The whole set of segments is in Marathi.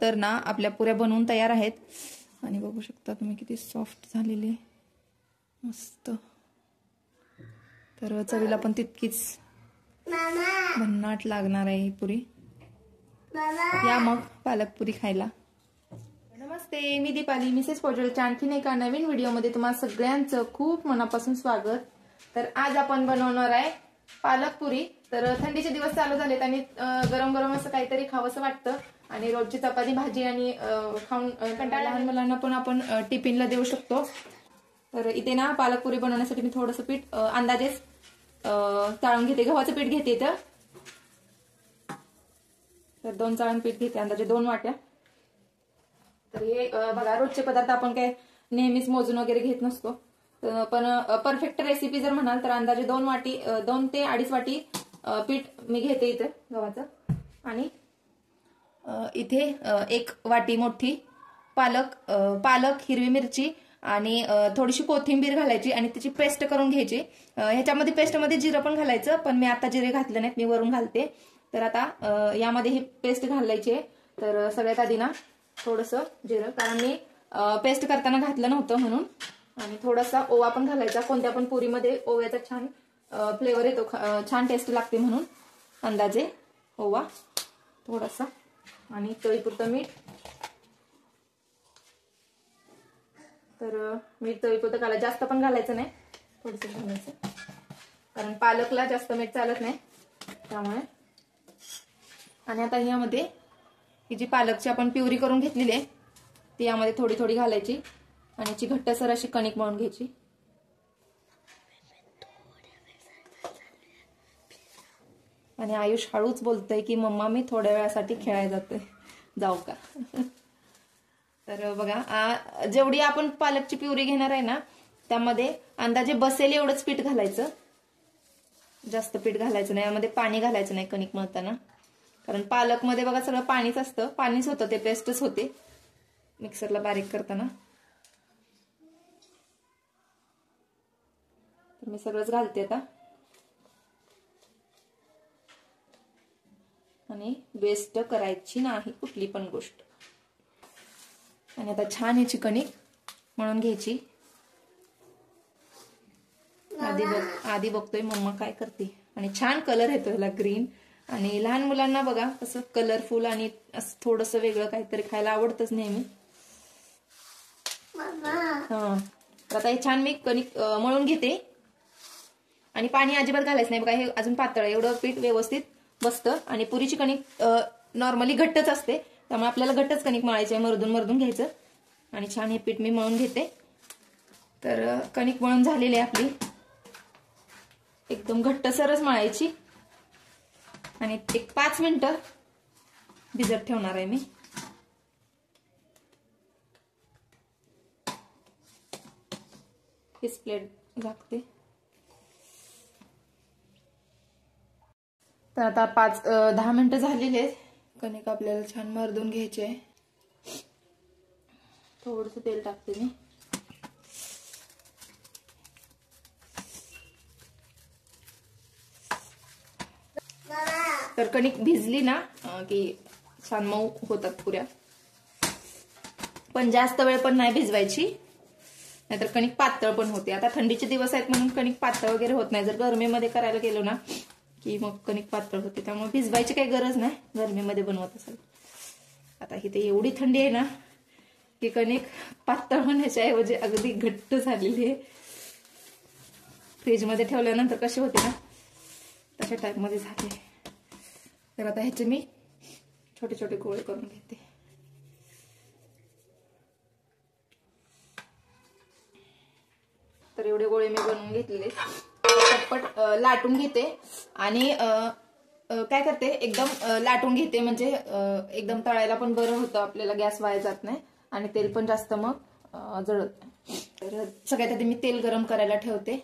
तर ना आपल्या पुऱ्या बनवून तयार आहेत आणि बघू शकता तुम्ही किती सॉफ्ट झालेले, मस्त. तर चवीला पण तितकीच भन्नाट लागणार आहे ही पुरी. या मग पालकपुरी खायला. नमस्ते, मी दीपाली, मिसेस पोजळच्या आणखीन एका नवीन व्हिडिओमध्ये तुम्हा सगळ्यांचं खूप मनापासून स्वागत. तर आज आपण बनवणार आहे पालकपुरी. तर थंडीचे दिवस चालू झालेत आणि गरम गरम असं काहीतरी खावंसं वाटतं आणि रोजची चपाती भाजी आणि खाऊन कंटाळा लहान मुलांना पण आपण टिफिनला देऊ शकतो. तर इथे ना पालकपुरी बनवण्यासाठी मी थोडंसं पीठ अंदाजेच चाळून घेते. गव्हाचं पीठ घेते इथं. तर 2 चाळण पीठ घेते, अंदाजे 2 वाट्या. तर हे बघा, रोजचे पदार्थ आपण काय नेहमीच मोजून वगैरे घेत नसतो, पण परफेक्ट रेसिपी जर म्हणाल तर अंदाजे 2 ते 2.5 वाटी पीठ मी घेते इथं गव्हाचं. आणि इथे 1 वाटी मोठी पालक, हिरवी मिरची आणि थोडीशी कोथिंबीर घालायची आणि त्याची पेस्ट करून घ्यायची. ह्याच्यामध्ये पेस्टमध्ये जिरं पण घालायचं, पण मी आता जिरे घातले नाहीत, मी वरून घालते. तर आता यामध्ये ही पेस्ट घालायची आहे. तर सगळ्यात आधी ना थोडंसं जिरं, कारण मी पेस्ट करताना घातलं नव्हतं म्हणून. आणि थोडासा ओवा पण घालायचा. कोणत्या पण पुरीमध्ये ओव्याचा छान फ्लेवर येतो, छान टेस्ट लागते म्हणून अंदाजे ओवा थोडासा. आणि चवीपुरतं मीठ. तर मीठ चवीपुरतं घालायचं, जास्त पण घालायचं नाही, थोडंसं घालायचं, कारण पालकला जास्त मीठ चालत नाही त्यामुळे. आणि आता यामध्ये ही जी पालकची आपण प्युरी करून घेतलेली आहे ती यामध्ये थोडी थोडी घालायची आणि याची घट्टसर अशी कणिक मळून घ्यायची. आणि आयुष हळूच बोलतोय की मम्मा मी थोड्या वेळासाठी खेळायला जाऊ का. तर बघा, जेवढी आपण पालकची प्युरी घेणार आहे ना त्यामध्ये अंदाजे बसेल एवढंच पीठ घालायचं, जास्त पीठ घालायचं नाही. यामध्ये पाणी घालायचं नाही कणिक मळताना, कारण पालकमध्ये बघा सगळं पाणीच असतं, पाणीच होतं, ते पेस्टच होते मिक्सरला बारीक करताना. तर मी सगळंच घालते आता आणि वेस्ट करायची नाही कुठली पण गोष्ट. आणि आता छान याची कणिक मळून घ्यायची. आधी बघतोय मम्मा काय करते. आणि छान कलर येतो ह्याला, ग्रीन. आणि लहान मुलांना बघा असं कलरफुल आणि असं थोडंसं वेगळं काहीतरी खायला आवडतच नेहमी. हा, तर आता हे छान मी कणिक मळून घेते आणि पाणी अजिबात घालायचं नाही. बघा, हे अजून पातळ आहे, एवढं पीठ व्यवस्थित बसतं. आणि पुरीची कणिक नॉर्मली घट्टच असते, त्यामुळे आपल्याला घट्टच कणिक मळायची आहे, मरदून घ्यायचं. आणि छान हे पीठ मी मळून घेते. तर कणिक मळून झालेली आहे आपली, एकदम घट्टसरच मळायची. आणि एक 5 मिनिटं भिजत ठेवणार आहे मी. हीच प्लेट झाकते. तर आता 5-10 मिनिटं झालेली आहेत. कणिक आपल्याला छान मर्दून घ्यायची आहे. थोडंसं तेल टाकते मी. तर कणिक भिजली ना की छान मऊ होतात पुऱ्या, पण जास्त वेळ पण नाही भिजवायची, नाहीतर कणिक पातळ पण होते. आता थंडीचे दिवस आहेत म्हणून कणिक पातळ वगैरे होत नाही. जर गरमीमध्ये करायला गेलो ना की मग कणिक पातळ होते, त्यामुळे भिजवायची काही गरज नाही गरमीमध्ये बनवत असेल. आता इथे एवढी थंडी आहे ना की कणिक पातळ होण्याच्या ऐवजी अगदी घट्ट झालेली आहे. फ्रीजमध्ये ठेवल्यानंतर कशी होते ना तशा टाईपमध्ये झाले. तर आता ह्याचे मी छोटे छोटे गोळे करून घेते. तर एवढे गोळे मी बनवून घेतलेले, पटपट लाटून घेते. आणि काय करते, एकदम लाटून घेते, म्हणजे एकदम तळायला पण बरं होतं, आपल्याला गॅस वाया जात नाही आणि तेल पण जास्त मग जळत नाही. तर सगळ्यात आधी मी तेल गरम करायला ठेवते.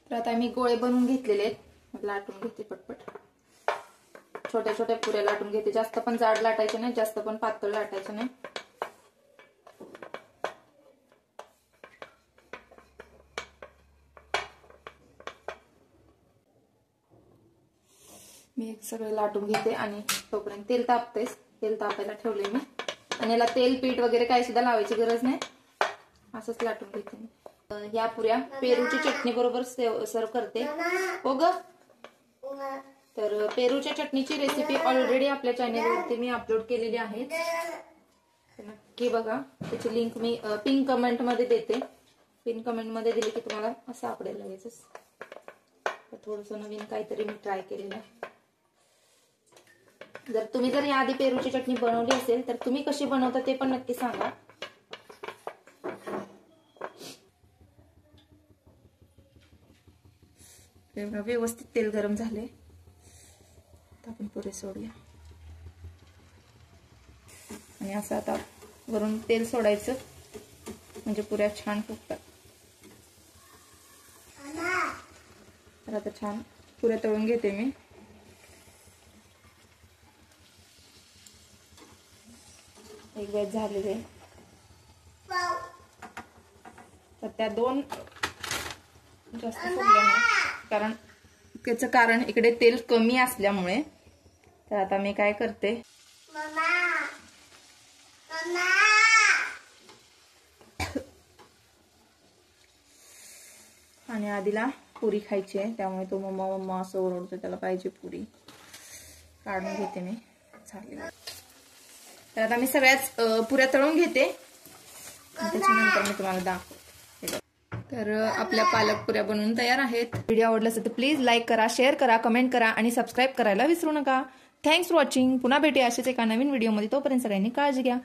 तर आता मी गोळे बनवून घेतलेले आहेत, लाटून घेते पटपट. छोट्या छोट्या पुऱ्या लाटून घेते, जास्त पण जाड लाटायचे नाही, जास्त पण पातळ लाटायचे नाही. मी सगळे लाटून घेते आणि तोपर्यंत तेल तापतेच, तेल तापायला ठेवले मी. आणि याला तेल पीठ वगैरे काही सुद्धा लावायची गरज नाही, असंच लाटून घेते मी. ह्या पुऱ्या पेरूची चटणी बरोबर सर्व करते. हो ग. तर पेरूच्या चटणीची रेसिपी ऑलरेडी आपल्या चॅनेलवरती मी अपलोड केलेली आहे, नक्की बघा. त्याची लिंक मी पिन कमेंट मध्ये देते. पिन कमेंट मध्ये दिली की तुम्हाला सापडेल लगेचच. थोडस नवीन काहीतरी मी ट्राय केलेलं. जर तुम्ही याआधी पेरूची चटणी बनवली असेल तर तुम्ही कशी बनवता ते पण नक्की सांगा. व्यवस्थित तेल गरम झाले, आपण पुरे सोडूया. आणि असं आता वरून तेल सोडायचं म्हणजे पुऱ्या छान फुगतात. तर आता छान पुऱ्या तळून घेते मी. एक वेळ झालेले, तर त्या दोन जास्त फुगल्या नाही, कारण त्याचं कारण इकडे तेल कमी असल्यामुळे. तर आता मी काय करते, आणि आधीला पुरी खायची आहे, त्यामुळे तो मम्मा मम्मा असं ओरडतो, त्याला पाहिजे पुरी. काढून घेते मी. चालेल. तर आता मी सगळ्याच पुऱ्या तळून घेते, त्याच्यानंतर मी तुम्हाला दाखवते. तर आपल्या पालक पुऱ्या बनवून तयार आहेत. व्हिडिओ आवडला असेल तर प्लीज लाईक करा, शेअर करा, कमेंट करा आणि सबस्क्राईब करायला विसरू नका. Thanks for watching. पुन्हा भेटूया असेच एका नवीन व्हिडिओमध्ये. तोपर्यंत सगळ्यांनी काळजी घ्या.